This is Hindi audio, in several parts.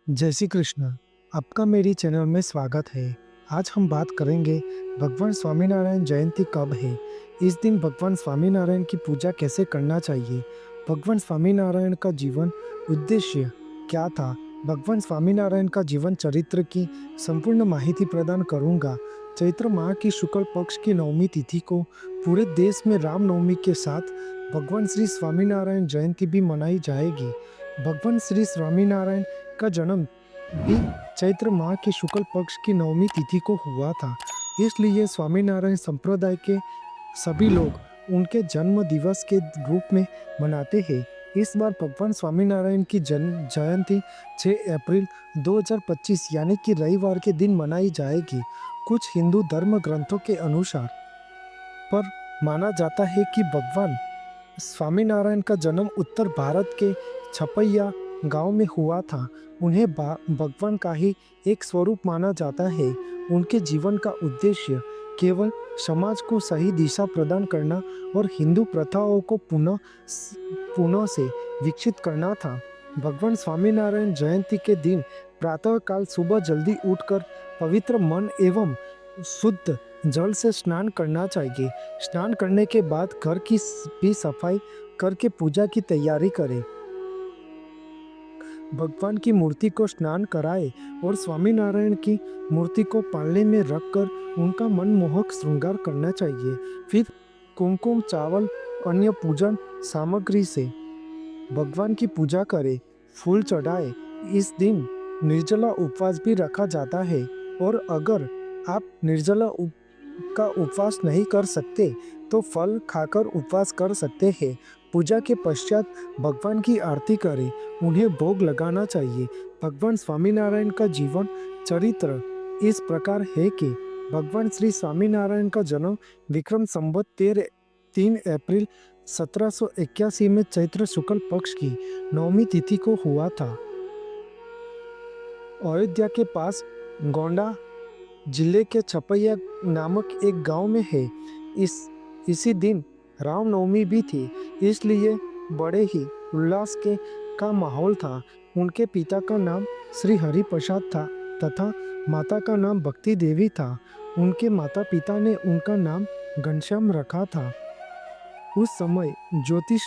जय श्री कृष्ण। आपका मेरी चैनल में स्वागत है। आज हम बात करेंगे भगवान स्वामीनारायण जयंती कब है। इस दिन भगवान स्वामीनारायण की पूजा कैसे करना चाहिए। भगवान स्वामीनारायण का जीवन उद्देश्य क्या था। भगवान स्वामीनारायण का जीवन चरित्र की संपूर्ण माहिती प्रदान करूंगा। चैत्र माह की शुक्ल पक्ष की नवमी तिथि को पूरे देश में रामनवमी के साथ भगवान श्री स्वामीनारायण जयंती भी मनाई जाएगी। भगवान श्री स्वामीनारायण का जन्म भी चैत्र माह के शुक्ल पक्ष की नवमी तिथि को हुआ था। इसलिए स्वामीनारायण संप्रदाय के सभी लोग उनके जन्म दिवस के रूप में मनाते हैं। इस बार भगवान स्वामीनारायण की जन्म जयंती 6 अप्रैल 2025 यानी कि रविवार के दिन मनाई जाएगी। कुछ हिंदू धर्म ग्रंथों के अनुसार पर माना जाता है कि भगवान स्वामीनारायण का जन्म उत्तर भारत के छपैया गांव में हुआ था। उन्हें भगवान का ही एक स्वरूप माना जाता है। उनके जीवन का उद्देश्य केवल समाज को सही दिशा प्रदान करना और हिंदू प्रथाओं को पुनः से विकसित करना था। भगवान स्वामीनारायण जयंती के दिन प्रातःकाल सुबह जल्दी उठकर पवित्र मन एवं शुद्ध जल से स्नान करना चाहिए। स्नान करने के बाद घर की भी सफाई करके पूजा की तैयारी करें। भगवान की मूर्ति को स्नान कराए और स्वामीनारायण की मूर्ति को पालने में रखकर उनका मनमोहक श्रृंगार करना चाहिए। फिर कुमकुम चावल अन्य पूजन सामग्री से भगवान की पूजा करें, फूल चढ़ाए। इस दिन निर्जला उपवास भी रखा जाता है और अगर आप निर्जला का उपवास नहीं कर सकते तो फल खाकर उपवास कर सकते हैं। पूजा के पश्चात भगवान की आरती करें, उन्हें भोग लगाना चाहिए। भगवान स्वामीनारायण का जीवन चरित्र इस प्रकार है कि भगवान श्री स्वामीनारायण का जन्म विक्रम संवत 3 अप्रैल 1781 में चैत्र शुक्ल पक्ष की नवमी तिथि को हुआ था। अयोध्या के पास गोंडा जिले के छपैया नामक एक गांव में है। इसी दिन रामनवमी भी थी, इसलिए बड़े ही उल्लास का माहौल था। उनके पिता का नाम श्री हरि प्रसाद था तथा माता का नाम भक्ति देवी था। उनके माता पिता ने उनका नाम घनश्याम रखा था। उस समय ज्योतिष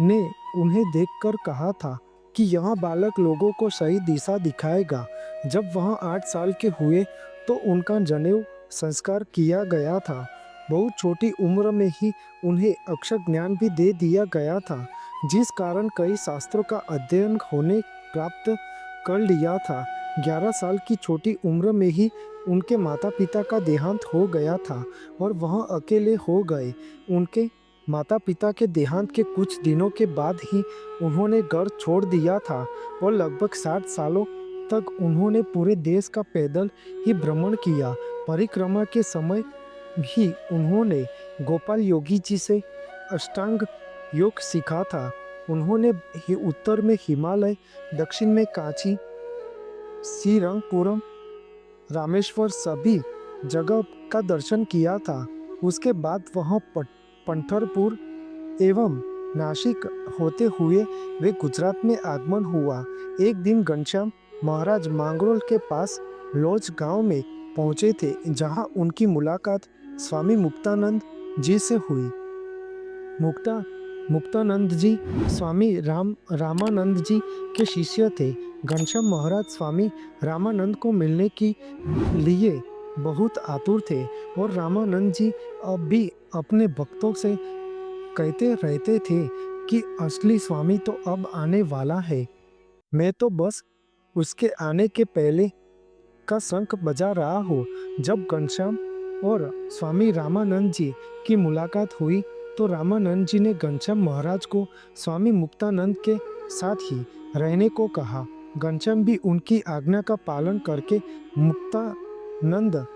ने उन्हें देखकर कहा था कि यह बालक लोगों को सही दिशा दिखाएगा। जब वह 8 साल के हुए तो उनका जनेऊ संस्कार किया गया था। बहुत छोटी उम्र में ही उन्हें अक्षर ज्ञान भी दे दिया गया था, जिस कारण कई शास्त्रों का अध्ययन होने प्राप्त कर लिया था। 11 साल की छोटी उम्र में ही उनके माता पिता का देहांत हो गया था और वह अकेले हो गए। उनके माता पिता के देहांत के कुछ दिनों के बाद ही उन्होंने घर छोड़ दिया था और लगभग 60 सालों तक उन्होंने पूरे देश का पैदल ही भ्रमण किया। परिक्रमा के समय भी उन्होंने गोपाल योगी जी से अष्टांग योग सीखा था। उन्होंने उत्तर में हिमालय, दक्षिण में कांची, श्रीरंगपुरम, रामेश्वर सभी जगह का दर्शन किया था। उसके बाद वह पंढरपुर एवं नासिक होते हुए वे गुजरात में आगमन हुआ। एक दिन घनश्याम महाराज मांगरोल के पास लौज गांव में पहुंचे थे, जहां उनकी मुलाकात स्वामी मुक्तानंद जी से हुई। मुक्तानंद जी स्वामी रामानंद जी के शिष्य थे। घनश्याम महाराज स्वामी रामानंद को मिलने के लिए बहुत आतुर थे और रामानंद जी अब भी अपने भक्तों से कहते रहते थे कि असली स्वामी तो अब आने वाला है, मैं तो बस उसके आने के पहले का शंख बजा रहा हूँ। जब घनश्याम और स्वामी रामानंद जी की मुलाकात हुई तो रामानंद जी ने घनश्याम महाराज को स्वामी मुक्तानंद के साथ ही रहने को कहा। घनश्याम भी उनकी आज्ञा का पालन करके मुक्तानंद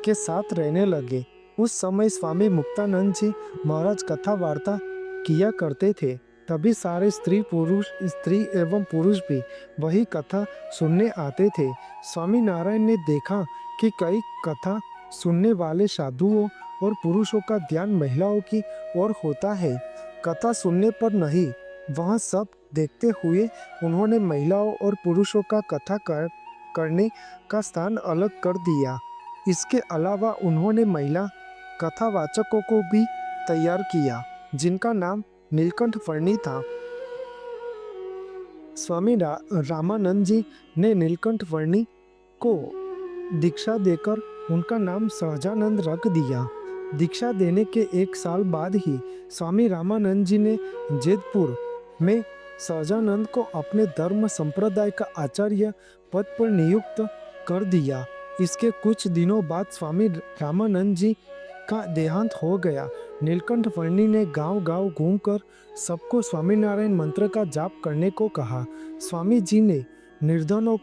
के साथ रहने लगे। उस समय स्वामी मुक्तानंद जी महाराज कथा वार्ता किया करते थे, तभी सारे स्त्री एवं पुरुष भी वही कथा सुनने आते थे। स्वामी नारायण ने देखा कि कई कथा सुनने वाले साधुओं और पुरुषों का ध्यान महिलाओं की ओर होता है। कथा सुनने पर नहीं वह सब देखते हुए उन्होंने महिलाओं और पुरुषों का करने का स्थान अलग कर दिया। इसके अलावा उन्होंने महिला कथावाचकों को भी तैयार किया, जिनका नाम नीलकंठ वर्णी था। स्वामी रामानंद जी ने नीलकंठ वर्णी को दीक्षा देकर उनका नाम सहजानंद रख दिया। दीक्षा देने के 1 साल बाद ही स्वामी रामानंद जी ने जैतपुर में सहजानंद को अपने धर्म संप्रदाय का आचार्य पद पर नियुक्त कर दिया। इसके कुछ दिनों बाद स्वामी रामानंद जी का देहांत हो गया। नीलकंठ वर्णी ने गांव-गांव घूमकर सबको स्वामीनारायण मंत्र का जाप करने को कहा। स्वामी जी ने निर्धनों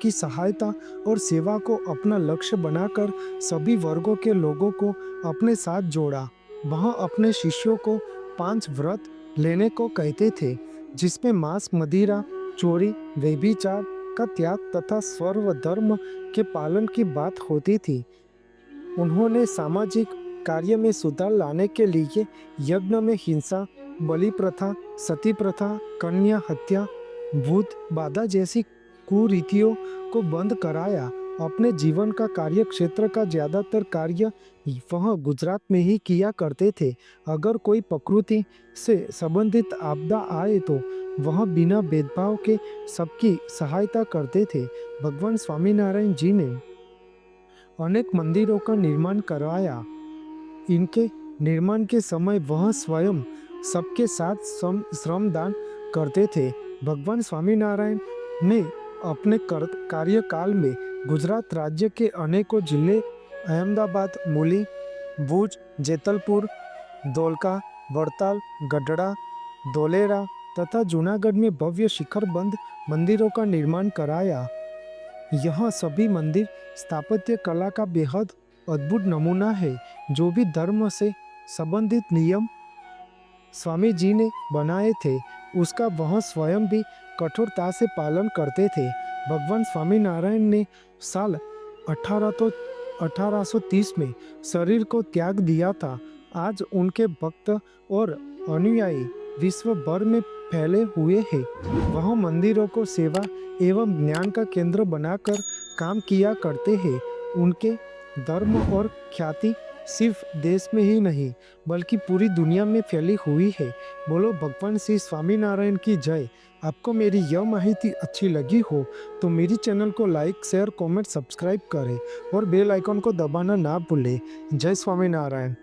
की सहायता और सेवा को अपना लक्ष्य बनाकर सभी वर्गों के लोगों को अपने साथ जोड़ा। वह अपने शिष्यों को 5 व्रत लेने को कहते थे, जिसमें मांस, मदिरा, चोरी, व्यभिचार का त्याग तथा सर्वधर्म के पालन की बात होती थी। उन्होंने सामाजिक कार्य में सुधार लाने के लिए यज्ञ में हिंसा, बलि प्रथा, सती प्रथा, कन्या हत्या, भूत बाधा जैसी कुरीतियों को बंद कराया। अपने जीवन का कार्य क्षेत्र का ज्यादातर कार्य वह गुजरात में ही किया करते थे। अगर कोई प्रकृति से संबंधित आपदा आए तो वह बिना भेदभाव के सबकी सहायता करते थे। भगवान स्वामीनारायण जी ने अनेक मंदिरों का निर्माण करवाया। इनके निर्माण के समय वह स्वयं सबके साथ श्रमदान करते थे। भगवान स्वामीनारायण ने अपने कार्यकाल में गुजरात राज्य के अनेकों जिले अहमदाबाद, मूली, भुज, जेतलपुर, धोलका, वड़ताल, गढ़ड़ा, धोलेरा तथा जूनागढ़ में भव्य शिखरबंद मंदिरों का निर्माण कराया। यह सभी मंदिर स्थापत्य कला का बेहद अद्भुत नमूना है। जो भी धर्म से संबंधित नियम स्वामी जी ने बनाए थे, उसका वह स्वयं भी कठोरता से पालन करते थे। भगवान स्वामीनारायण ने साल 1830 में शरीर को त्याग दिया था। आज उनके भक्त और अनुयायी विश्व भर में फैले हुए हैं। वह मंदिरों को सेवा एवं ज्ञान का केंद्र बनाकर काम किया करते हैं। उनके धर्म और ख्याति सिर्फ देश में ही नहीं बल्कि पूरी दुनिया में फैली हुई है। बोलो भगवान श्री स्वामीनारायण की जय। आपको मेरी यह माहिती अच्छी लगी हो तो मेरी चैनल को लाइक, शेयर, कमेंट, सब्सक्राइब करें और बेल आइकन को दबाना ना भूलें। जय स्वामीनारायण।